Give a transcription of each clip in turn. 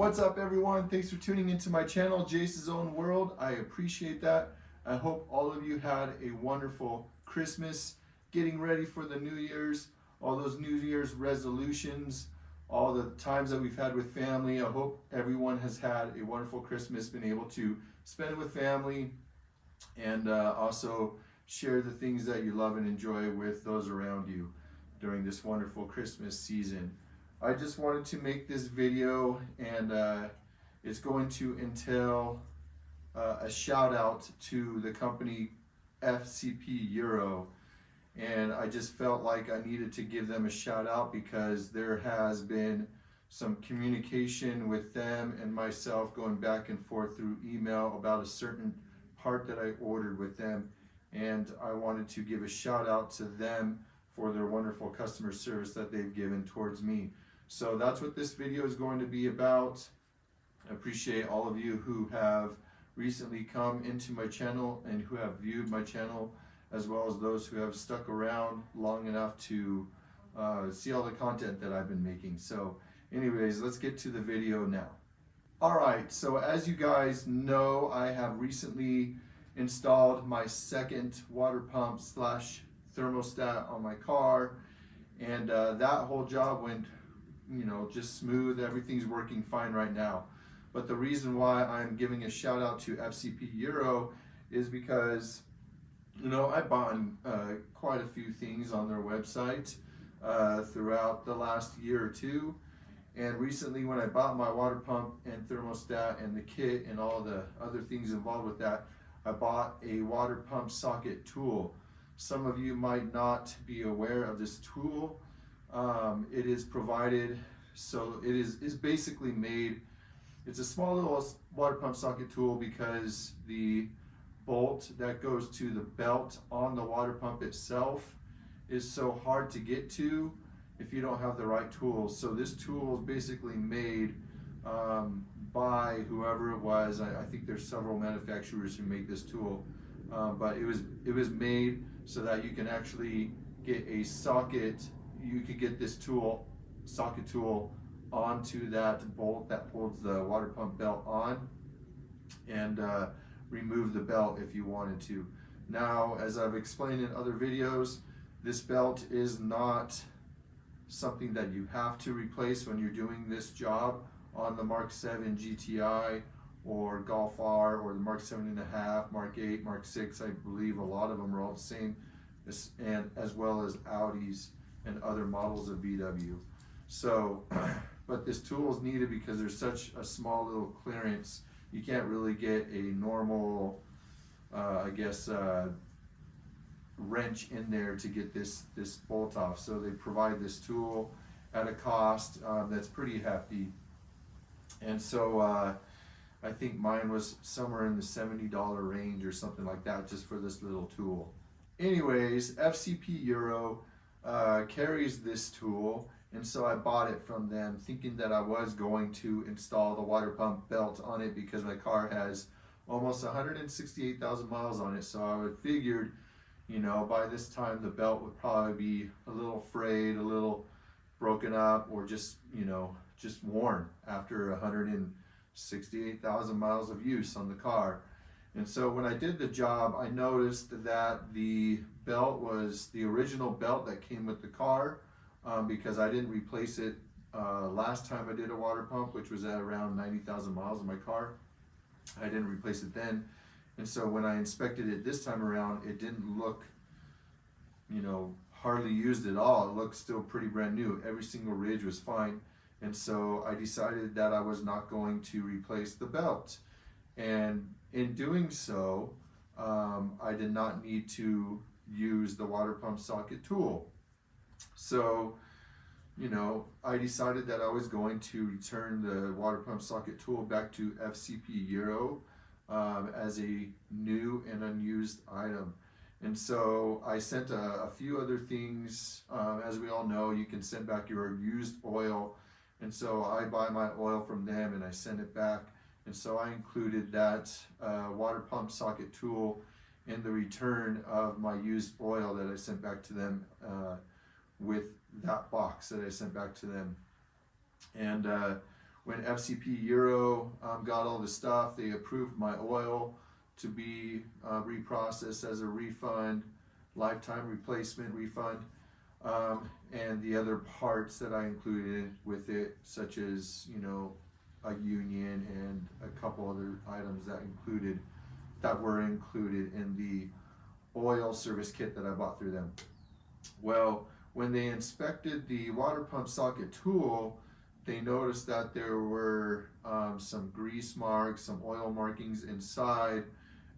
What's up, everyone? Thanks for tuning into my channel, Jace's Own World. I appreciate that. I hope all of you had a wonderful Christmas, getting ready for the New Year's, all those New Year's resolutions, all the times that we've had with family. I hope everyone has had a wonderful Christmas, been able to spend it with family, and also share the things that you love and enjoy with those around you during this wonderful Christmas season. I just wanted to make this video, and it's going to entail a shout out to the company FCP Euro, and I just felt like I needed to give them a shout out because there has been some communication with them and myself going back and forth through email about a certain part that I ordered with them, and I wanted to give a shout out to them for their wonderful customer service that they've given towards me. So that's what this video is going to be about. I appreciate all of you who have recently come into my channel and who have viewed my channel, as well as those who have stuck around long enough to see all the content that I've been making. So anyways, let's get to the video now. Alright, so as you guys know, I have recently installed my second water pump slash thermostat on my car, and that whole job went just smooth. Everything's working fine right now. But the reason why I'm giving a shout out to FCP Euro is because I bought quite a few things on their website throughout the last year or two, and recently when I bought my water pump and thermostat and the kit and all the other things involved with that, I bought a water pump socket tool. Some of you might not be aware of this tool. It is provided, so it is basically made, it's a small little water pump socket tool because the bolt that goes to the belt on the water pump itself is so hard to get to if you don't have the right tools. So this tool is basically made by whoever it was. I think there's several manufacturers who make this tool, but it was made so that you can actually get a socket. You could get this socket tool onto that bolt that holds the water pump belt on, and remove the belt if you wanted to. Now, as I've explained in other videos, this belt is not something that you have to replace when you're doing this job on the Mark 7 GTI or Golf R or the Mark 7.5, Mark 8, Mark 6. I believe a lot of them are all the same, and as well as Audis and other models of VW. So, but this tool is needed because there's such a small little clearance. You can't really get a normal, wrench in there to get this bolt off. So they provide this tool at a cost that's pretty hefty. And so I think mine was somewhere in the $70 range or something like that just for this little tool. Anyways, FCP Euro carries this tool, and so I bought it from them thinking that I was going to install the water pump belt on it because my car has almost 168,000 miles on it. So I would figured, by this time the belt would probably be a little frayed, a little broken up, or just worn after 168,000 miles of use on the car. And so when I did the job, I noticed that the belt was the original belt that came with the car, because I didn't replace it last time I did a water pump, which was at around 90,000 miles in my car. I didn't replace it then. And so when I inspected it this time around, it didn't look, hardly used at all. It looked still pretty brand new. Every single ridge was fine. And so I decided that I was not going to replace the belt. And in doing so, I did not need to use the water pump socket tool. So, I decided that I was going to return the water pump socket tool back to FCP Euro as a new and unused item. And so I sent a few other things. As we all know, you can send back your used oil. And so I buy my oil from them and I send it back. And so I included that water pump socket tool in the return of my used oil that I sent back to them with that box that I sent back to them. And when FCP Euro got all the stuff, they approved my oil to be reprocessed as a refund, lifetime replacement refund, and the other parts that I included with it, such as, you know, a union and a couple other items that were included in the oil service kit that I bought through them. Well, when they inspected the water pump socket tool, they noticed that there were some grease marks, some oil markings inside,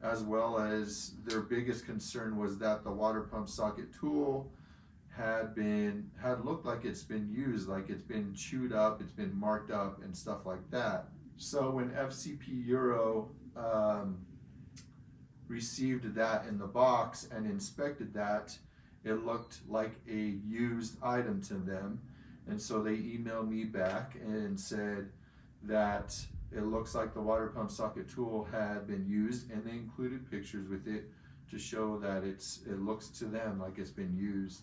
as well as their biggest concern was that the water pump socket tool had looked like it's been used, like it's been chewed up, it's been marked up and stuff like that. So when FCP Euro received that in the box and inspected that, it looked like a used item to them. And so they emailed me back and said that it looks like the water pump socket tool had been used, and they included pictures with it to show that it looks to them like it's been used.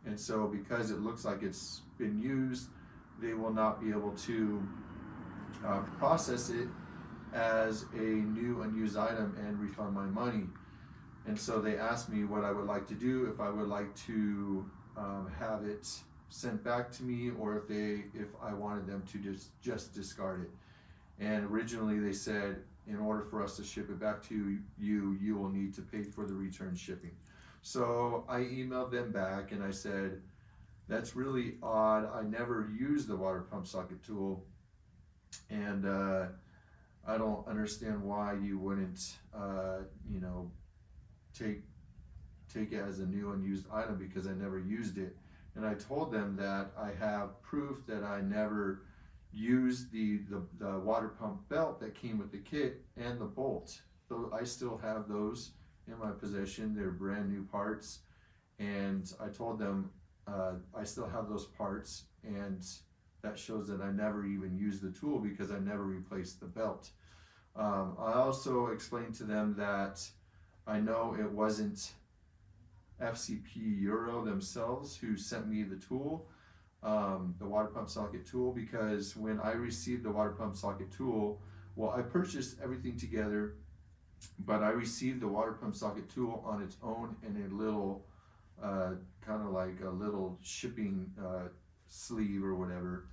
And so because it looks like it's been used, they will not be able to process it as a new unused item and refund my money. And so they asked me what I would like to do, if I would like to have it sent back to me, or if I wanted them to just discard it. And originally they said, in order for us to ship it back to you, you will need to pay for the return shipping. So I emailed them back and I said, that's really odd. I never used the water pump socket tool, and I don't understand why you wouldn't, you know, take it as a new unused item, because I never used it. And I told them that I have proof that I never used the water pump belt that came with the kit and the bolt. So I still have those in my possession. They're brand new parts, and I told them I still have those parts, and that shows that I never even used the tool because I never replaced the belt. I also explained to them that I know it wasn't FCP Euro themselves who sent me the tool, the water pump socket tool, because when I received the water pump socket tool, well, I purchased everything together, but I received the water pump socket tool on its own in a little, kind of like a little shipping sleeve or whatever.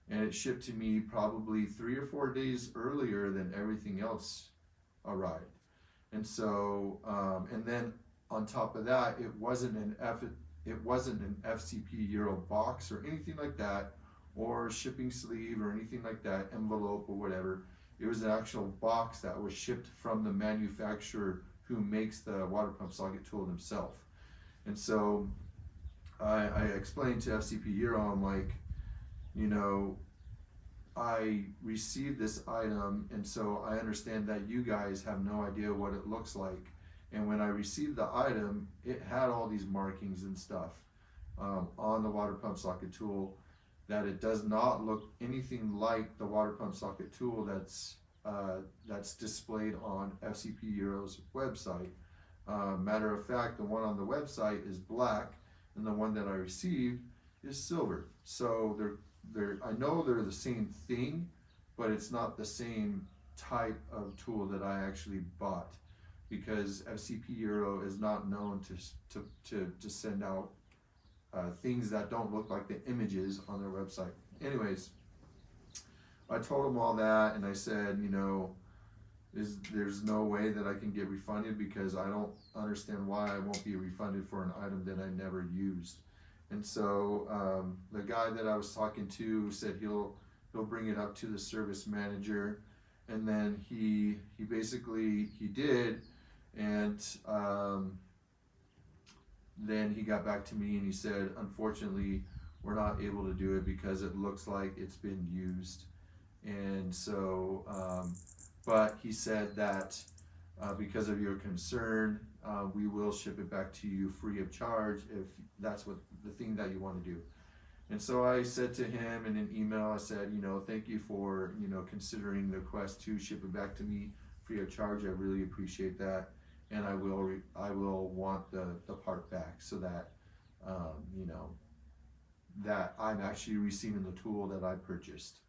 And it shipped to me probably 3 or 4 days earlier than everything else arrived. And so, and then on top of that, it wasn't an FCP Euro box or anything like that, or shipping sleeve or anything like that, envelope or whatever. It was an actual box that was shipped from the manufacturer who makes the water pump socket tool themselves. And so I explained to FCP Euro, I'm like, you know, I received this item, and so I understand that you guys have no idea what it looks like. And when I received the item, it had all these markings and stuff on the water pump socket tool, that it does not look anything like the water pump socket tool that's displayed on FCP Euro's website. Matter of fact, the one on the website is black, and the one that I received is silver. So I know they're the same thing, but it's not the same type of tool that I actually bought, because FCP Euro is not known to send out things that don't look like the images on their website. Anyways, I told them all that, and I said, you know, there's no way that I can get refunded, because I don't understand why I won't be refunded for an item that I never used. And so the guy that I was talking to said he'll bring it up to the service manager, and then he did, and then he got back to me and he said, unfortunately, we're not able to do it because it looks like it's been used. And so, but he said that because of your concern, we will ship it back to you free of charge if that's what the thing that you want to do. And so I said to him in an email, I said, you know, thank you for, you know, considering the request to ship it back to me free of charge. I really appreciate that, and I will want the part back, so that you know, that I'm actually receiving the tool that I purchased.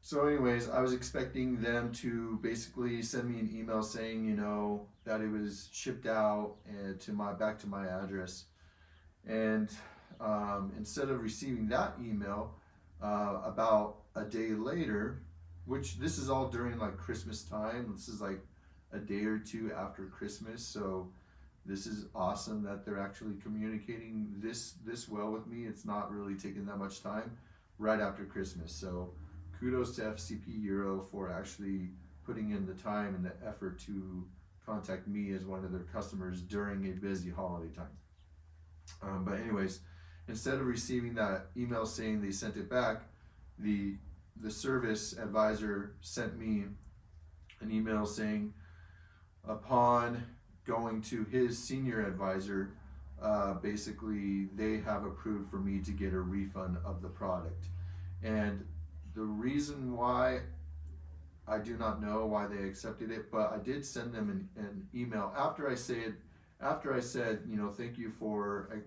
So anyways, I was expecting them to basically send me an email saying, you know, that it was shipped out and back to my address. And instead of receiving that email, about a day later, which this is all during like Christmas time. This is like a day or two after Christmas, so this is awesome that they're actually communicating this well with me. It's not really taking that much time right after Christmas. So kudos to FCP Euro for actually putting in the time and the effort to contact me as one of their customers during a busy holiday time. But anyways, instead of receiving that email saying they sent it back, the service advisor sent me an email saying, upon going to his senior advisor, basically they have approved for me to get a refund of the product. And the reason why, I do not know why they accepted it, but I did send them an email after I said, you know, thank you for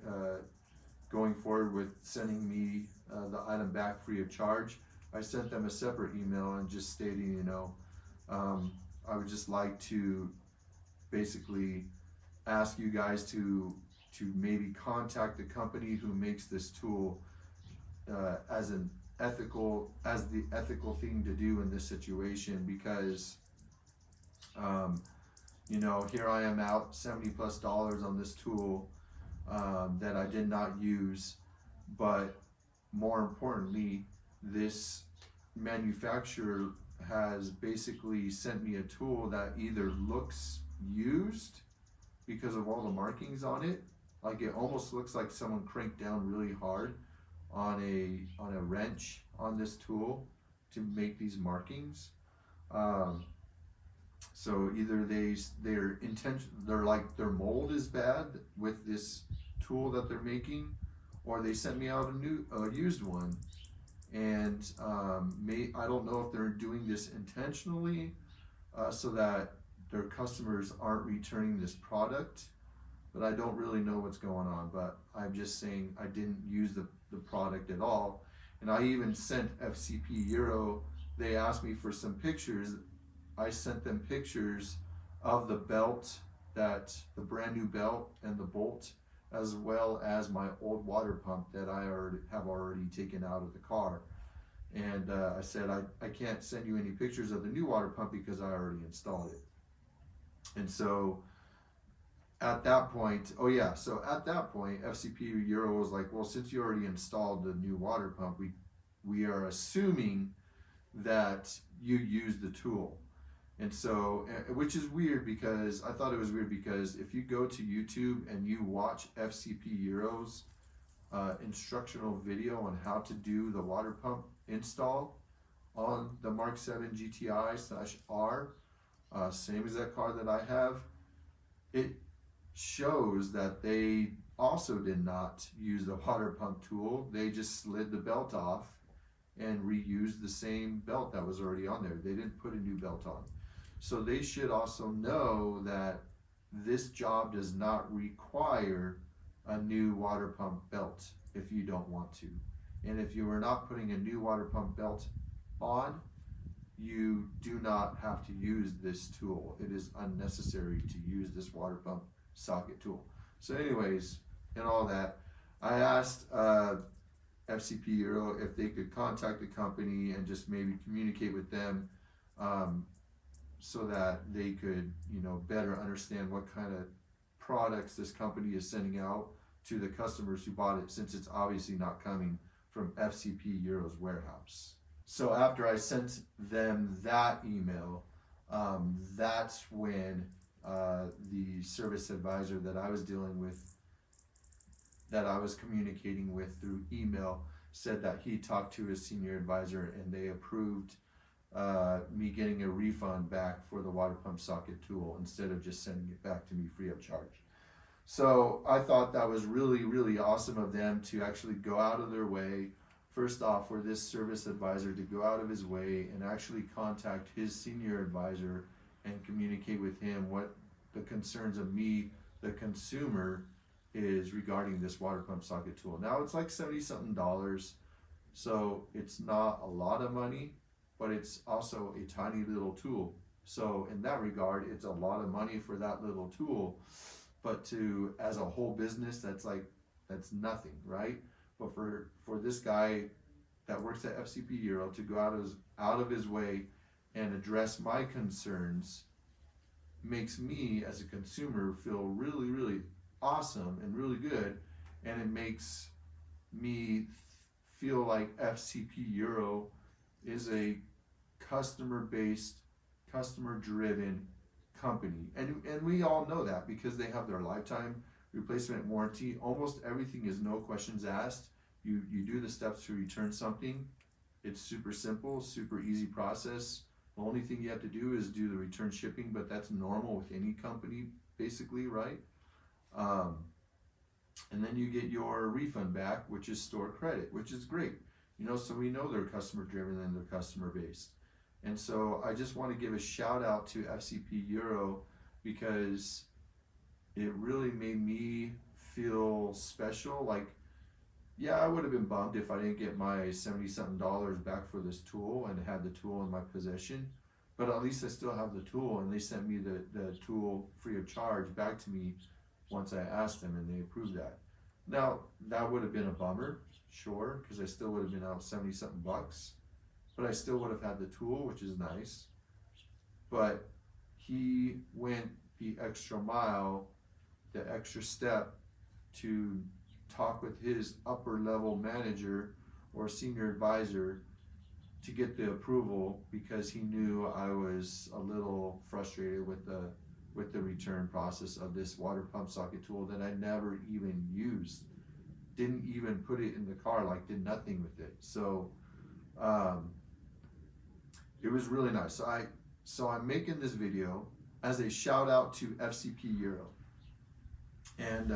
going forward with sending me the item back free of charge. I sent them a separate email and just stating, you know, I would just like to basically ask you guys to maybe contact the company who makes this tool as the ethical thing to do in this situation, because you know, here I am out $70+ on this tool that I did not use, but more importantly, this manufacturer has basically sent me a tool that either looks used because of all the markings on it, like it almost looks like someone cranked down really hard on a wrench on this tool to make these markings. So either they're like their mold is bad with this tool that they're making, or they sent me out a used one. And I don't know if they're doing this intentionally so that their customers aren't returning this product, but I don't really know what's going on. But I'm just saying I didn't use the product at all. And I even sent FCP Euro, they asked me for some pictures. I sent them pictures of the belt, the brand new belt and the bolt, as well as my old water pump that I have already taken out of the car. And I said, I can't send you any pictures of the new water pump because I already installed it. And so at that point, FCP Euro was like, well, since you already installed the new water pump, we are assuming that you used the tool. And so, which is weird, because I thought it was weird because if you go to YouTube and you watch FCP Euro's instructional video on how to do the water pump install on the MK7 GTI/R, same as that car that I have, it shows that they also did not use the water pump tool. They just slid the belt off and reused the same belt that was already on there. They didn't put a new belt on. So they should also know that this job does not require a new water pump belt if you don't want to. And if you are not putting a new water pump belt on, you do not have to use this tool. It is unnecessary to use this water pump socket tool. So anyways, and all that, I asked FCP Euro if they could contact the company and just maybe communicate with them so that they could, you know, better understand what kind of products this company is sending out to the customers who bought it, since it's obviously not coming from FCP Euro's warehouse. So after I sent them that email, that's when the service advisor that I was dealing with, that I was communicating with through email, said that he talked to his senior advisor and they approved me getting a refund back for the water pump socket tool instead of just sending it back to me free of charge. So I thought that was really, really awesome of them to actually go out of their way. First off, for this service advisor to go out of his way and actually contact his senior advisor and communicate with him what the concerns of me, the consumer, is regarding this water pump socket tool. Now it's like $70-something, so it's not a lot of money, but it's also a tiny little tool. So in that regard, it's a lot of money for that little tool, but to, as a whole business, that's nothing, right? But for this guy that works at FCP Euro to go out of his way and address my concerns makes me as a consumer feel really, really awesome and really good, and it makes me feel like FCP Euro is a customer-based, customer-driven company, and we all know that because they have their lifetime replacement warranty. Almost everything is no questions asked. You do the steps to return something. It's super simple, super easy process. The only thing you have to do is do the return shipping, but that's normal with any company, basically, right? And then you get your refund back, which is store credit, which is great. So we know they're customer driven and they're customer based. And so I just want to give a shout out to FCP Euro because it really made me feel special. Like, yeah, I would have been bummed if I didn't get my $70-something back for this tool and had the tool in my possession, but at least I still have the tool, and they sent me the tool free of charge back to me once I asked them, and they approved that. Now, that would have been a bummer, sure, because I still would have been out $70-something, but I still would have had the tool, which is nice. But he went the extra mile, the extra step to talk with his upper level manager or senior advisor to get the approval, because he knew I was a little frustrated with the return process of this water pump socket tool that I never even used, didn't even put it in the car, like did nothing with it. So it was really nice. So I'm making this video as a shout out to FCP Euro, and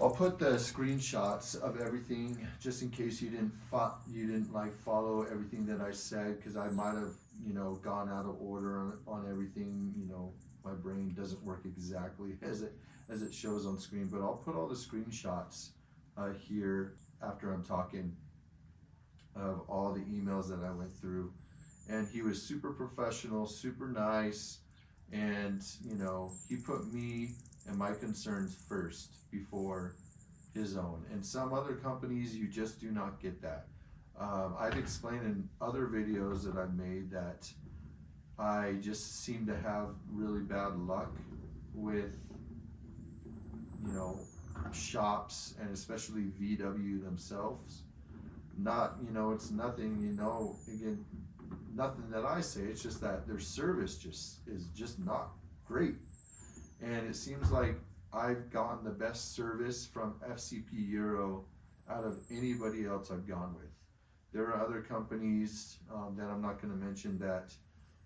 I'll put the screenshots of everything just in case you didn't follow everything that I said, because I might have gone out of order on everything. My brain doesn't work exactly as it shows on screen, but I'll put all the screenshots here after I'm talking of all the emails that I went through. And he was super professional, super nice, and he put me and my concerns first before his own. And some other companies, you just do not get that. I've explained in other videos that I've made that I just seem to have really bad luck with shops, and especially VW themselves. Not, it's nothing, again, nothing that I say, it's just that their service is just not great. And it seems like I've gotten the best service from FCP Euro out of anybody else I've gone with. There are other companies that I'm not going to mention that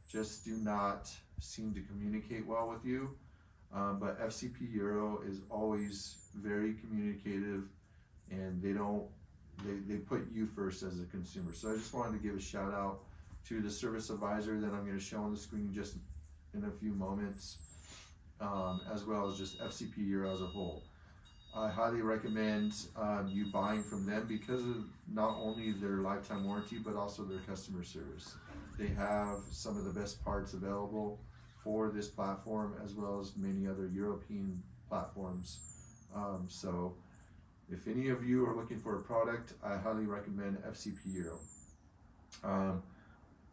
just do not seem to communicate well with you, but FCP Euro is always very communicative, and they put you first as a consumer. So I just wanted to give a shout out to the service advisor that I'm going to show on the screen just in a few moments, as well as just FCP Euro as a whole. I highly recommend you buying from them because of not only their lifetime warranty, but also their customer service. They have some of the best parts available for this platform, as well as many other European platforms. So if any of you are looking for a product, I highly recommend FCP Euro.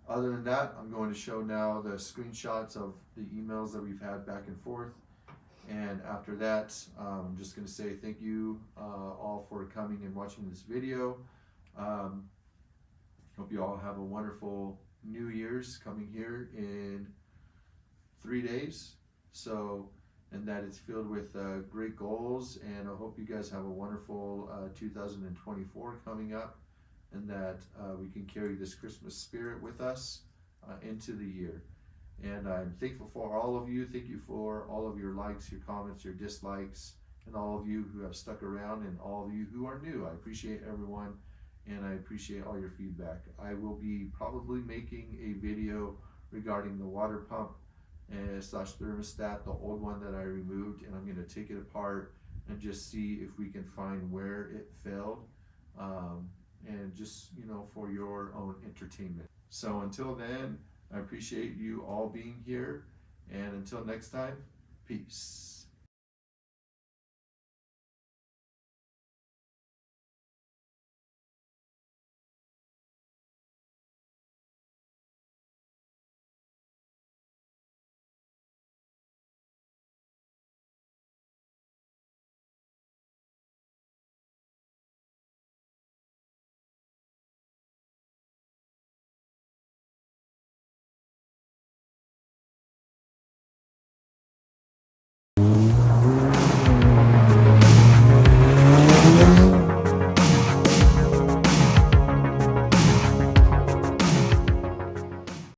Other than that, I'm going to show now the screenshots of the emails that we've had back and forth. And after that, I'm just going to say thank you all for coming and watching this video. Hope you all have a wonderful New Year's coming here in 3 days. So, and that it's filled with great goals. And I hope you guys have a wonderful 2024 coming up, and that we can carry this Christmas spirit with us into the year. And I'm thankful for all of you. Thank you for all of your likes, your comments, your dislikes, and all of you who have stuck around, and all of you who are new. I appreciate everyone, and I appreciate all your feedback. I will be probably making a video regarding the water pump slash thermostat, the old one that I removed, and I'm going to take it apart and just see if we can find where it failed. and just, you know, for your own entertainment. So until then, I appreciate you all being here, and until next time, peace.